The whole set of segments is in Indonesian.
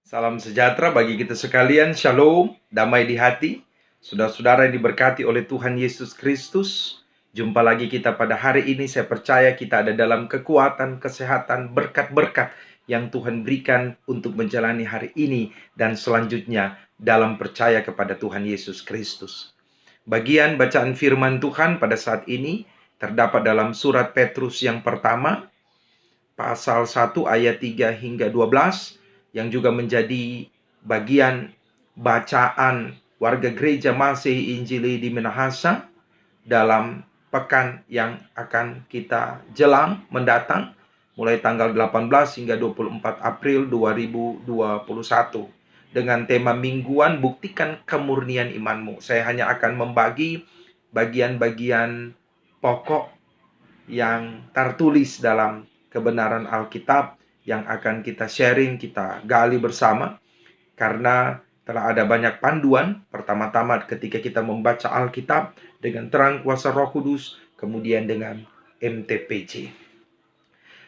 Salam sejahtera bagi kita sekalian, shalom, damai di hati. Saudara-saudara yang diberkati oleh Tuhan Yesus Kristus, jumpa lagi kita pada hari ini. Saya percaya kita ada dalam kekuatan, kesehatan, berkat-berkat yang Tuhan berikan untuk menjalani hari ini dan selanjutnya dalam percaya kepada Tuhan Yesus Kristus. Bagian bacaan firman Tuhan pada saat ini terdapat dalam surat Petrus yang pertama, pasal 1 ayat 3 hingga 12, yang juga menjadi bagian bacaan warga gereja Masehi Injili di Minahasa dalam pekan yang akan kita jelang mendatang, mulai tanggal 18 hingga 24 April 2021. Dengan tema mingguan, buktikan kemurnian imanmu. Saya hanya akan membagi bagian-bagian pokok yang tertulis dalam kebenaran Alkitab yang akan kita sharing, kita gali bersama. Karena telah ada banyak panduan. Pertama-tama ketika kita membaca Alkitab dengan terang kuasa Roh Kudus, kemudian dengan MTPJ.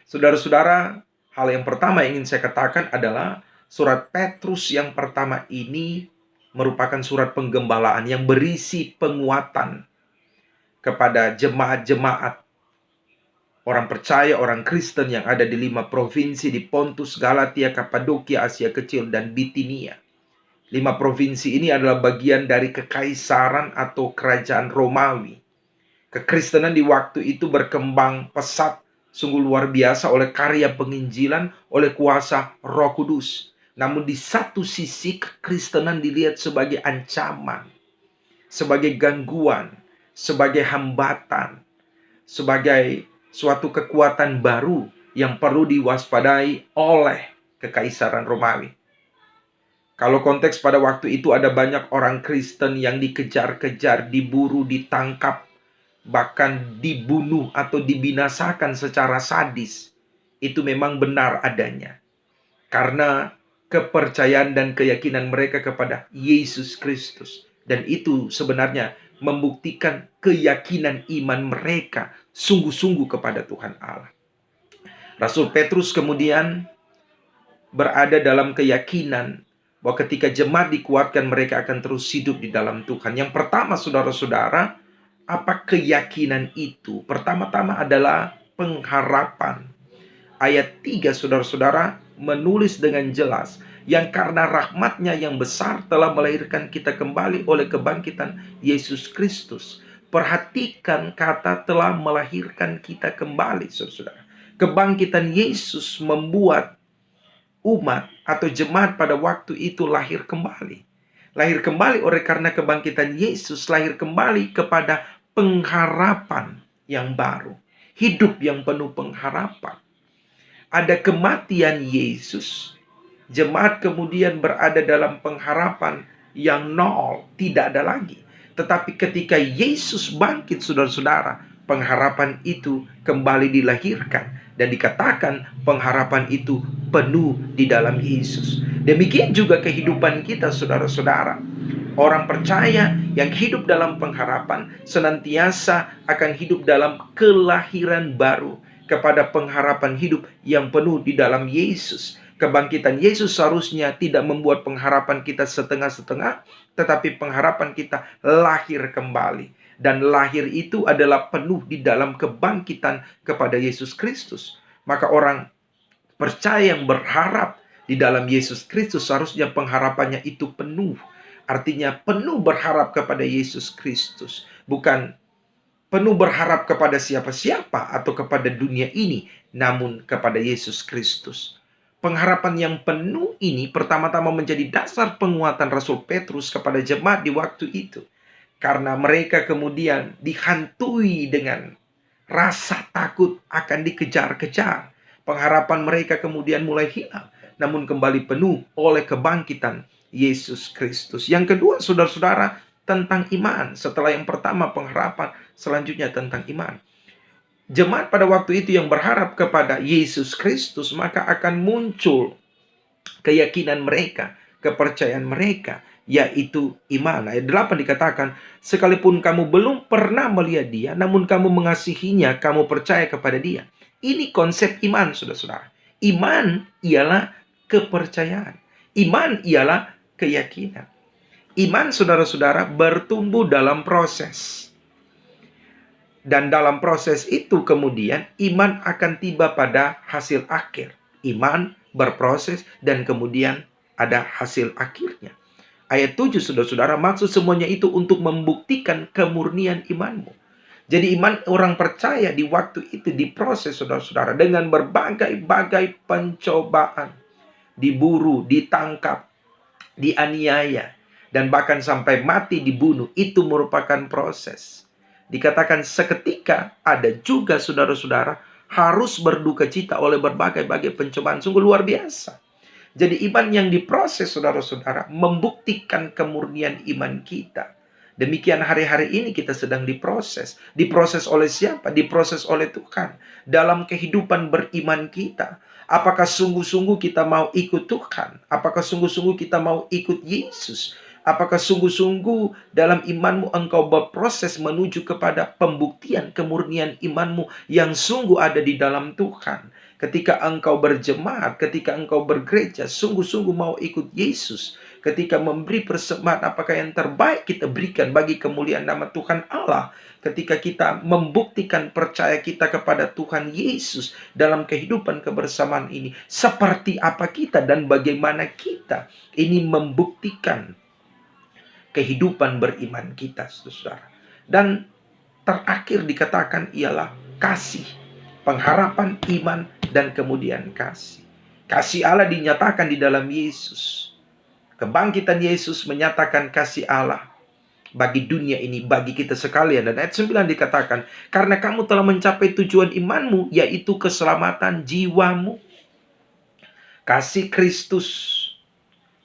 Saudara-saudara, hal yang pertama yang ingin saya katakan adalah surat Petrus yang pertama ini merupakan surat penggembalaan yang berisi penguatan kepada jemaat-jemaat orang percaya, orang Kristen yang ada di 5 provinsi di Pontus, Galatia, Kapadokia, Asia Kecil, dan Bitinia. 5 provinsi ini adalah bagian dari kekaisaran atau kerajaan Romawi. Kekristenan di waktu itu berkembang pesat, sungguh luar biasa oleh karya penginjilan, oleh kuasa Roh Kudus. Namun di satu sisi kekristenan dilihat sebagai ancaman, sebagai gangguan, sebagai hambatan, sebagai suatu kekuatan baru yang perlu diwaspadai oleh kekaisaran Romawi. Kalau konteks pada waktu itu ada banyak orang Kristen yang dikejar-kejar, diburu, ditangkap, bahkan dibunuh atau dibinasakan secara sadis. Itu memang benar adanya. Karena kepercayaan dan keyakinan mereka kepada Yesus Kristus. Dan itu sebenarnya membuktikan keyakinan iman mereka sungguh-sungguh kepada Tuhan Allah. Rasul Petrus kemudian berada dalam keyakinan bahwa ketika jemaat dikuatkan, mereka akan terus hidup di dalam Tuhan. Yang pertama, saudara-saudara, apa keyakinan itu? Pertama-tama adalah pengharapan. Ayat 3, saudara-saudara, menulis dengan jelas, yang karena rahmat-Nya yang besar telah melahirkan kita kembali oleh kebangkitan Yesus Kristus. Perhatikan kata telah melahirkan kita kembali, saudara-saudara. Kebangkitan Yesus membuat umat atau jemaat pada waktu itu lahir kembali. Lahir kembali oleh karena kebangkitan Yesus, lahir kembali kepada pengharapan yang baru. Hidup yang penuh pengharapan. Ada kematian Yesus, jemaat kemudian berada dalam pengharapan yang nol, tidak ada lagi. Tetapi ketika Yesus bangkit, saudara-saudara, pengharapan itu kembali dilahirkan. Dan dikatakan pengharapan itu penuh di dalam Yesus. Demikian juga kehidupan kita, saudara-saudara. Orang percaya yang hidup dalam pengharapan senantiasa akan hidup dalam kelahiran baru, kepada pengharapan hidup yang penuh di dalam Yesus. Kebangkitan Yesus seharusnya tidak membuat pengharapan kita setengah-setengah, tetapi pengharapan kita lahir kembali. Dan lahir itu adalah penuh di dalam kebangkitan kepada Yesus Kristus. Maka orang percaya yang berharap di dalam Yesus Kristus seharusnya pengharapannya itu penuh. Artinya penuh berharap kepada Yesus Kristus. Bukan penuh berharap kepada siapa-siapa atau kepada dunia ini, namun kepada Yesus Kristus. Pengharapan yang penuh ini pertama-tama menjadi dasar penguatan Rasul Petrus kepada jemaat di waktu itu. Karena mereka kemudian dihantui dengan rasa takut akan dikejar-kejar. Pengharapan mereka kemudian mulai hilang, namun kembali penuh oleh kebangkitan Yesus Kristus. Yang kedua, saudara-saudara, tentang iman. Setelah yang pertama pengharapan, selanjutnya tentang iman. Jemaat pada waktu itu yang berharap kepada Yesus Kristus, maka akan muncul keyakinan mereka, kepercayaan mereka, yaitu iman. Ayat 8 dikatakan, sekalipun kamu belum pernah melihat dia, namun kamu mengasihinya, kamu percaya kepada dia. Ini konsep iman, saudara-saudara. Iman ialah kepercayaan. Iman ialah keyakinan. Iman, saudara-saudara, bertumbuh dalam proses. Dan dalam proses itu kemudian iman akan tiba pada hasil akhir. Iman berproses dan kemudian ada hasil akhirnya. Ayat 7, saudara-saudara, maksud semuanya itu untuk membuktikan kemurnian imanmu. Jadi iman orang percaya di waktu itu diproses, saudara-saudara, dengan berbagai-bagai pencobaan. Diburu, ditangkap, dianiaya, dan bahkan sampai mati dibunuh. Itu merupakan proses. Dikatakan seketika ada juga, saudara-saudara, harus berduka cita oleh berbagai-bagai pencobaan. Sungguh luar biasa. Jadi iman yang diproses, saudara-saudara, membuktikan kemurnian iman kita. Demikian hari-hari ini kita sedang diproses. Diproses oleh siapa? Diproses oleh Tuhan. Dalam kehidupan beriman kita. Apakah sungguh-sungguh kita mau ikut Tuhan? Apakah sungguh-sungguh kita mau ikut Yesus? Apakah sungguh-sungguh dalam imanmu engkau berproses menuju kepada pembuktian kemurnian imanmu yang sungguh ada di dalam Tuhan? Ketika engkau berjemaat, ketika engkau bergereja, sungguh-sungguh mau ikut Yesus. Ketika memberi persembahan, apakah yang terbaik kita berikan bagi kemuliaan nama Tuhan Allah? Ketika kita membuktikan percaya kita kepada Tuhan Yesus dalam kehidupan kebersamaan ini, seperti apa kita dan bagaimana kita ini membuktikan kehidupan beriman kita, saudara. Dan terakhir dikatakan ialah kasih, pengharapan, iman, dan kemudian kasih. Kasih Allah dinyatakan di dalam Yesus. Kebangkitan Yesus menyatakan kasih Allah bagi dunia ini, bagi kita sekalian. Dan ayat 9 dikatakan, karena kamu telah mencapai tujuan imanmu, yaitu keselamatan jiwamu. Kasih Kristus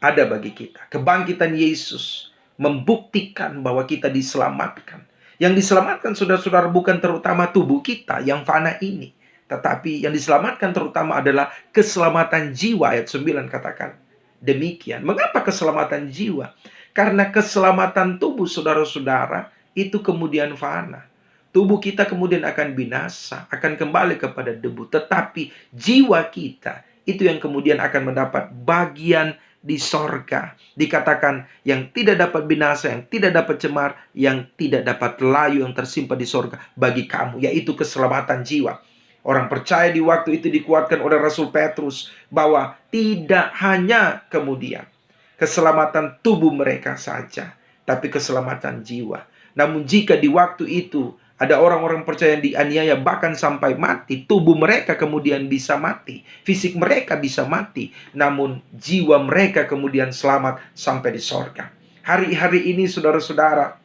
ada bagi kita. Kebangkitan Yesus membuktikan bahwa kita diselamatkan. Yang diselamatkan, saudara-saudara, bukan terutama tubuh kita yang fana ini, tetapi yang diselamatkan terutama adalah keselamatan jiwa. Ayat 9 katakan demikian. Mengapa keselamatan jiwa? Karena keselamatan tubuh, saudara-saudara, itu kemudian fana. Tubuh kita kemudian akan binasa, akan kembali kepada debu. Tetapi jiwa kita, itu yang kemudian akan mendapat bagian di sorga. Dikatakan yang tidak dapat binasa, yang tidak dapat cemar, yang tidak dapat layu, yang tersimpan di sorga bagi kamu, yaitu keselamatan jiwa. Orang percaya di waktu itu dikuatkan oleh Rasul Petrus bahwa tidak hanya kemudian keselamatan tubuh mereka saja, tapi keselamatan jiwa. Namun jika di waktu itu ada orang-orang percaya yang dianiaya bahkan sampai mati, tubuh mereka kemudian bisa mati, fisik mereka bisa mati, namun jiwa mereka kemudian selamat sampai di sorga. Hari-hari ini, saudara-saudara,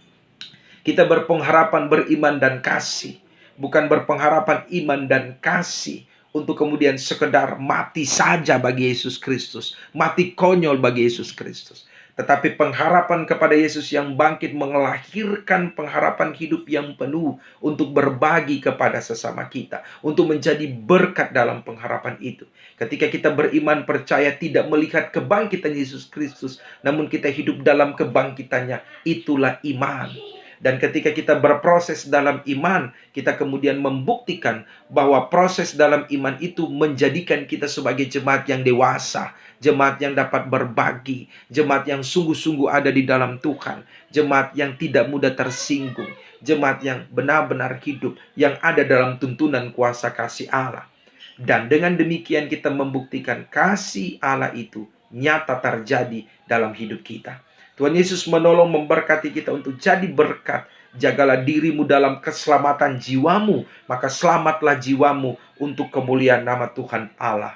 kita berpengharapan beriman dan kasih. Bukan berpengharapan iman dan kasih untuk kemudian sekedar mati saja bagi Yesus Kristus, mati konyol bagi Yesus Kristus. Tetapi pengharapan kepada Yesus yang bangkit melahirkan pengharapan hidup yang penuh untuk berbagi kepada sesama kita, untuk menjadi berkat dalam pengharapan itu. Ketika kita beriman percaya tidak melihat kebangkitan Yesus Kristus, namun kita hidup dalam kebangkitannya, itulah iman. Dan ketika kita berproses dalam iman, kita kemudian membuktikan bahwa proses dalam iman itu menjadikan kita sebagai jemaat yang dewasa, jemaat yang dapat berbagi, jemaat yang sungguh-sungguh ada di dalam Tuhan, jemaat yang tidak mudah tersinggung, jemaat yang benar-benar hidup, yang ada dalam tuntunan kuasa kasih Allah. Dan dengan demikian kita membuktikan kasih Allah itu nyata terjadi dalam hidup kita. Tuhan Yesus menolong memberkati kita untuk jadi berkat. Jagalah dirimu dalam keselamatan jiwamu, maka selamatlah jiwamu untuk kemuliaan nama Tuhan Allah,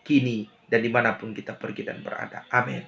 kini dan dimanapun kita pergi dan berada. Amin.